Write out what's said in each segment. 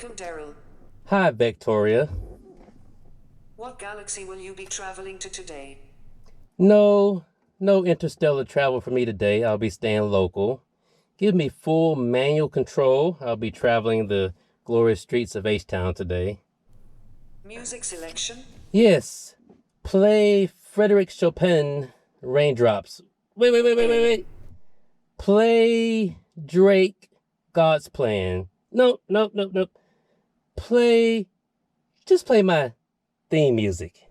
Welcome, Daryl. Hi, Victoria. What galaxy will you be traveling to today? No interstellar travel for me today. I'll be staying local. Give me full manual control. I'll be traveling the glorious streets of H-Town today. Music selection? Yes. Play Frédéric Chopin, Raindrops. Wait. Play Drake, God's Plan. No. Just play my theme music.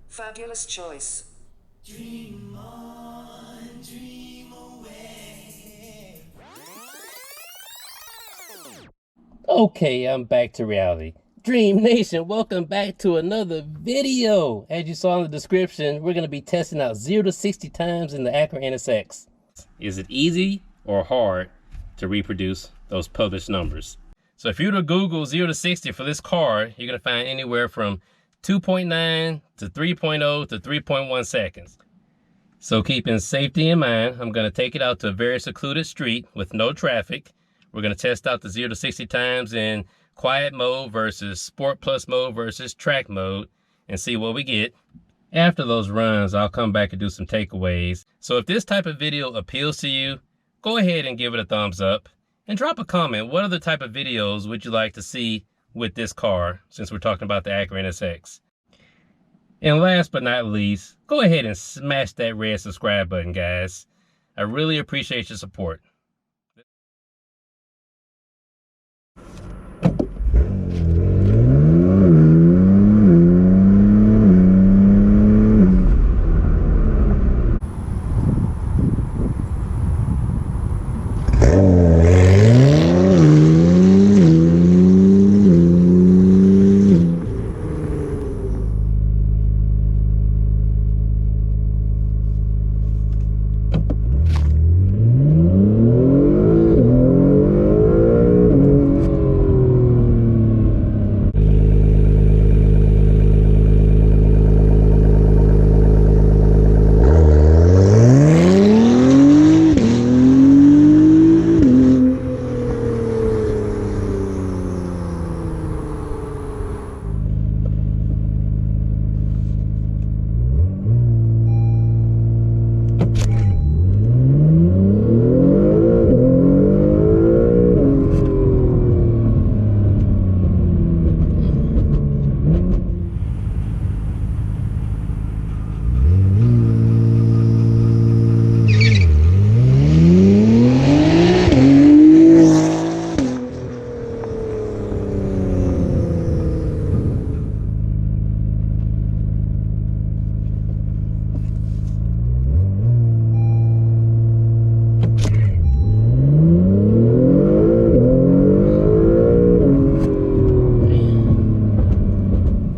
Fabulous choice. Dream on, dream away. Okay, I'm back to reality. Dream Nation, welcome back to another video. As you saw in the description, we're going to be testing out 0 to 60 times in the Acura NSX. Is it easy or hard to reproduce those published numbers? So if you were to Google 0 to 60 for this car, you're going to find anywhere from 2.9 to 3.0 to 3.1 seconds. So keeping safety in mind, I'm going to take it out to a very secluded street with no traffic. We're going to test out the 0 to 60 times in quiet mode versus sport plus mode versus track mode and see what we get. After those runs, I'll come back and do some takeaways. So if this type of video appeals to you, go ahead and give it a thumbs up and drop a comment. What other type of videos would you like to see with this car, since we're talking about the Acura NSX? And last but not least, go ahead and smash that red subscribe button, guys. I really appreciate your support.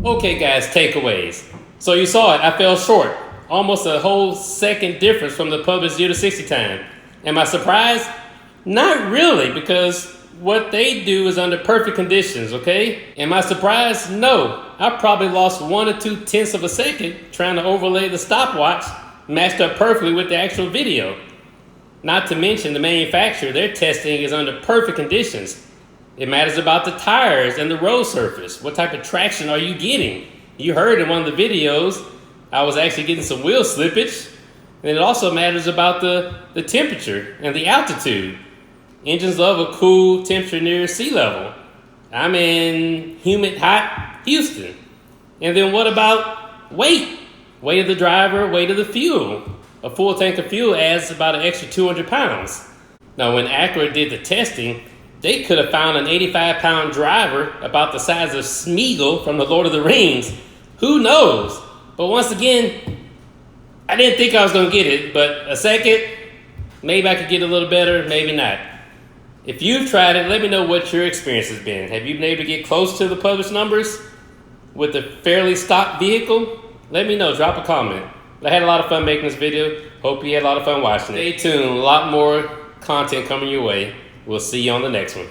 Okay guys, takeaways. So you saw it, I fell short. Almost a whole second difference from the published 0 to 60 time. Am I surprised? Not really, because what they do is under perfect conditions, okay? Am I surprised? No. I probably lost 1 or 2 tenths of a second trying to overlay the stopwatch, matched up perfectly with the actual video. Not to mention the manufacturer, their testing is under perfect conditions. It matters about the tires and the road surface. What type of traction are you getting? You heard in one of the videos, I was actually getting some wheel slippage. And it also matters about the temperature and the altitude. Engines love a cool temperature near sea level. I'm in humid, hot Houston. And then what about weight? Weight of the driver, weight of the fuel. A full tank of fuel adds about an extra 200 pounds. Now when Acura did the testing, they could have found an 85-pound driver about the size of Smeagol from the Lord of the Rings. Who knows? But once again, I didn't think I was going to get it, but a second, maybe I could get a little better, maybe not. If you've tried it, let me know what your experience has been. Have you been able to get close to the published numbers with a fairly stock vehicle? Let me know, drop a comment. I had a lot of fun making this video. Hope you had a lot of fun watching it. Stay tuned, a lot more content coming your way. We'll see you on the next one.